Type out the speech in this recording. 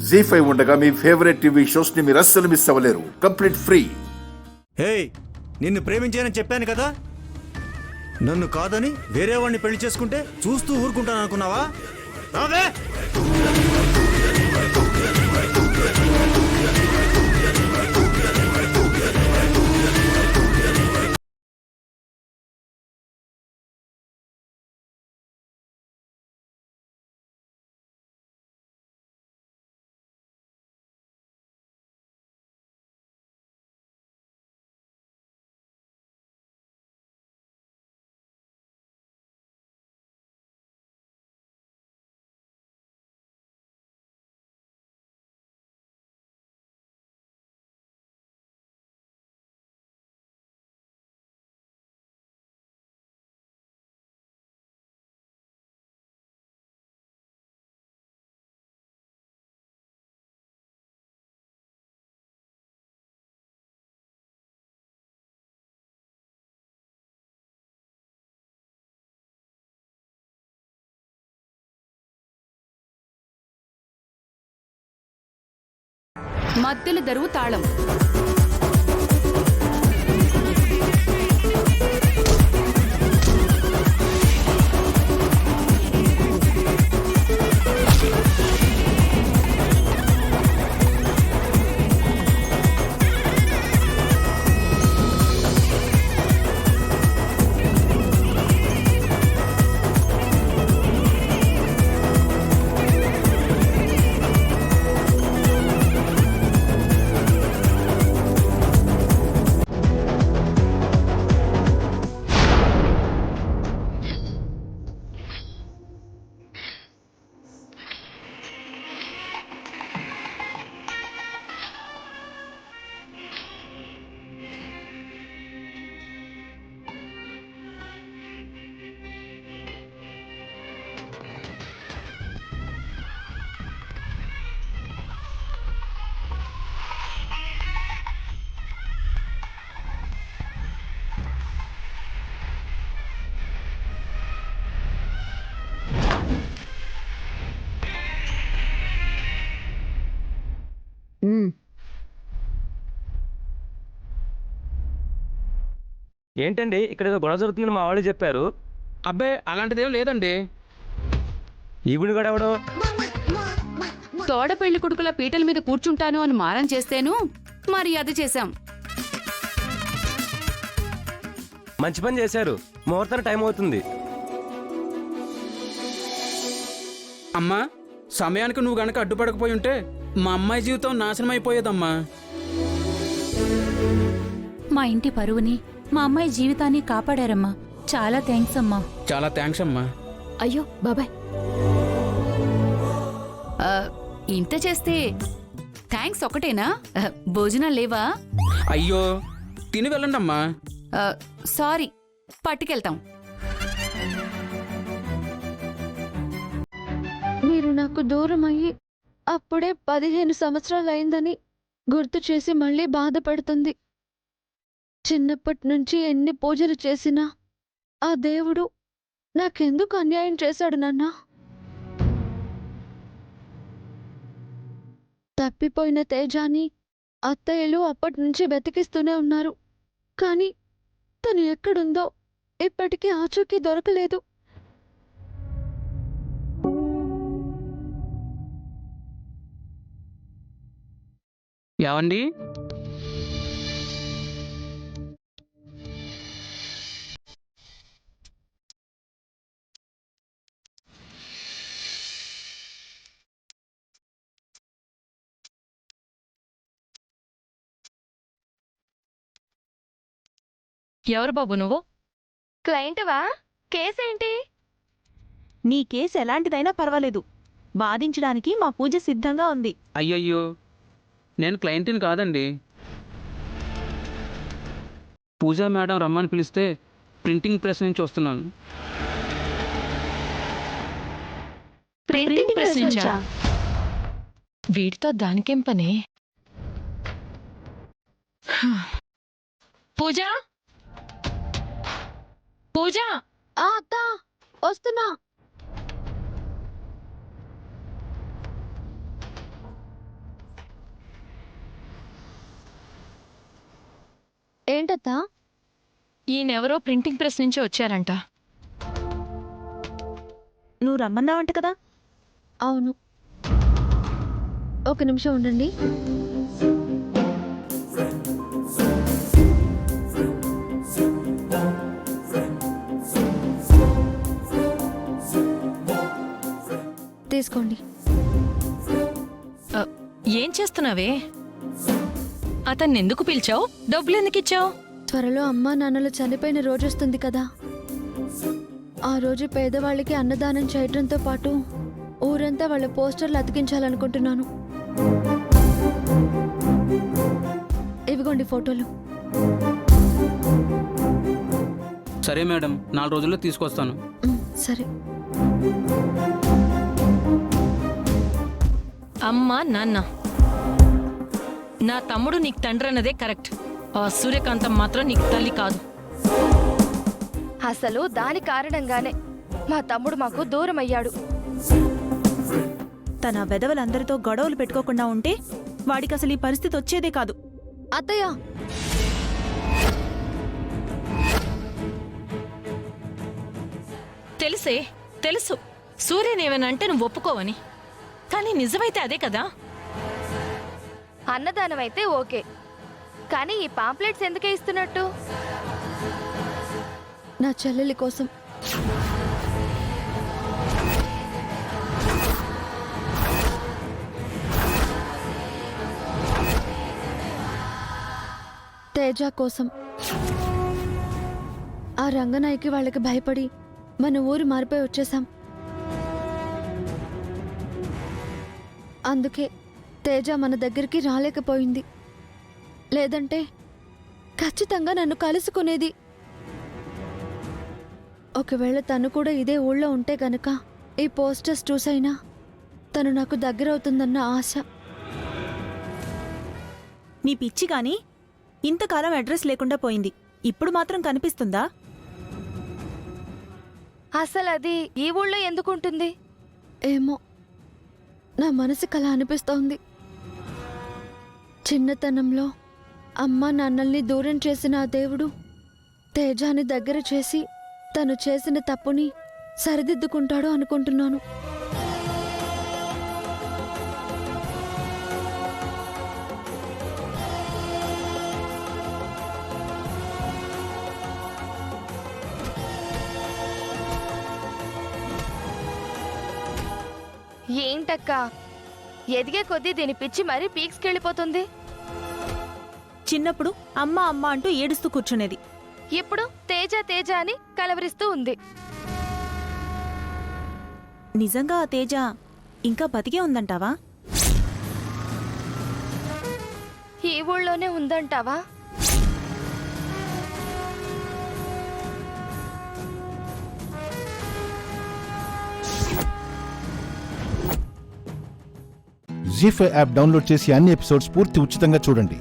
జీ5 ఉండగా మీ favourite TV shows ని మీరు అస్సలు మిస్ అవ్వలేరు. Complete free. హే, నిన్ను ప్రేమించానని చెప్పాను కదా. నన్ను కాదని వేరే వాడిని పెళ్లి చేసుకుంటే చూస్తూ ఊరుకుంటాను అనుకున్నావా? రావే. మధ్యలో దరువు తాళం. ఏంటండి ఇక్కడ ఏదో గొడవ జరుగుతుందని మా వాళ్ళు చెప్పారు. అబ్బే అలాంటిదేం లేదండి. ఈవిడ కూడా ఎవడో తోడ పెళ్లి కొడుకుల పీటల మీద కూర్చుంటాను అని మారం చేస్తేను మర్యాద చేశాం. మంచి పని చేశారు. ముహూర్తానికి టైం అవుతుంది. అమ్మా, సమయానికి నువ్వు గనక అడ్డుపడకపోయి ఉంటే మా అమ్మాయి జీవితం నాశనం అయిపోయేదమ్మా. మా ఇంటి పరువుని మా అమ్మాయి జీవితాన్ని కాపాడారమ్మా. చాలా థ్యాంక్స్ అమ్మా. చాలా థ్యాంక్స్ అమ్మా. అయ్యో బాబాయ్, ఇంత చేస్తే థ్యాంక్స్ ఒకటేనా? భోజనాలు లేవా? అయ్యో, తిని వెళ్ళండి అమ్మా. సారీ, పట్టుకెళ్తాం. మీరు నాకు దూరం అయ్యి అప్పుడే 15 సంవత్సరాలు అయిందని గుర్తు చేసి మళ్ళీ బాధపడుతుంది. చిన్నప్పటి నుంచి ఎన్ని పూజలు చేసినా ఆ దేవుడు నాకెందుకు అన్యాయం చేశాడు నాన్న? తప్పిపోయిన తేజాని అత్తయ్యలు అప్పటి నుంచి వెతికిస్తూనే ఉన్నారు. కానీ తను ఎక్కడుందో ఇప్పటికీ ఆచూకీ దొరకలేదు. ఏవండి, ఎవరు బాబు నువ్వు? క్లయింట్వా? కేసేంటి? నీ కేసు ఎలాంటిదైనా పర్వాలేదు, వాదించడానికి మా పూజ సిద్ధంగా ఉంది. అయ్యయ్యో, నేను క్లయింట్ని కాదండి. పూజా మేడం రమ్మని పిలిస్తే ప్రింటింగ్ ప్రెస్ నుంచి వస్తున్నాను. ప్రింటింగ్ ప్రెస్ నుంచా? వీటితో దానికేం పని? పూజ, పూజ. అత్త, వస్తున్నా. ఏంటత్తా? ఈయనెవరో ప్రింటింగ్ ప్రెస్ నుంచి వచ్చారంట. నువ్వు రమ్మన్నావంట కదా. అవును. ఒక నిమిషం ఉండండి. తీసుకోండి. ఏం చేస్తున్నావే? అతన్ని ఎందుకు పిలిచావు? డబ్బులు ఎందుకు ఇచ్చావు? త్వరలో అమ్మా నాన్నలు చనిపోయిన రోజు వస్తుంది కదా. ఆ రోజు పేదవాళ్ళకి అన్నదానం చేయడంతో పాటు ఊరంతా వాళ్ళ పోస్టర్లు అతికించాలనుకుంటున్నాను. ఇవిగోండి ఫోటోలు. సరే మేడం, 4 రోజుల్లో తీసుకొస్తాను. సరే. అమ్మా నాన్న, నా తమ్ముడు నీకు తండ్రి అన్నదే కరెక్ట్. ఆ సూర్యకాంతం మాత్రం నీకు తల్లి కాదు. అసలు దాని కారణంగానే మా తమ్ముడు మాకు దూరం అయ్యాడు. తన వెధవలందరితో గొడవలు పెట్టుకోకుండా ఉంటే వాడికి అసలు ఈ పరిస్థితి వచ్చేదే కాదు. అత్తయ్య, తెలుసు సూర్యనేమనంటే నువ్వు ఒప్పుకోవని, కానీ నిజమైతే అదే కదా. అన్నదానం అయితే ఓకే, కానీ ఈ పాంప్లెట్స్ ఎందుకే ఇస్తున్నట్టు? నా చెల్లెలి కోసం. తేజ కోసం. ఆ రంగనాయకి వాళ్ళకి భయపడి మన ఊరు మారిపోయి వచ్చేసాం. అందుకే తేజ మన దగ్గరికి రాలేకపోయింది. లేదంటే ఖచ్చితంగా నన్ను కలుసుకునేది. ఒకవేళ తను కూడా ఇదే ఊళ్ళో ఉంటే గనక ఈ పోస్టర్స్ చూసైనా తను నాకు దగ్గరవుతుందన్న ఆశ. నీ పిచ్చి గాని ఇంతకాలం అడ్రస్ లేకుండా పోయింది, ఇప్పుడు మాత్రం కనిపిస్తుందా? అసలు అది ఈ ఊళ్ళో ఎందుకుంటుంది? ఏమో, నా మనసుకు అలా అనిపిస్తోంది. చిన్నతనంలో అమ్మా నాన్నల్ని దూరం చేసిన ఆ దేవుడు తేజాని దగ్గర చేసి తను చేసిన తప్పుని సరిదిద్దుకుంటాడు అనుకుంటున్నాను. ఏంటక్క, ఎదిగే కొద్దీ దీని పిచ్చి మరీ పీక్స్కెళ్ళిపోతుంది. చిన్నప్పుడు అమ్మ అమ్మ అంటూ ఏడుస్తూ కూర్చునేది. ఇప్పుడు తేజ తేజ అని కలవరిస్తూ ఉంది. నిజంగా ఆ తేజ ఇంకా బతికే ఉందంటావా? ఈ ఊళ్ళోనే ఉందంటావా? జీ5 యాప్ డౌన్లోడ్ చేసి అన్ని ఎపిసోడ్స్ పూర్తి ఉచితంగా చూడండి.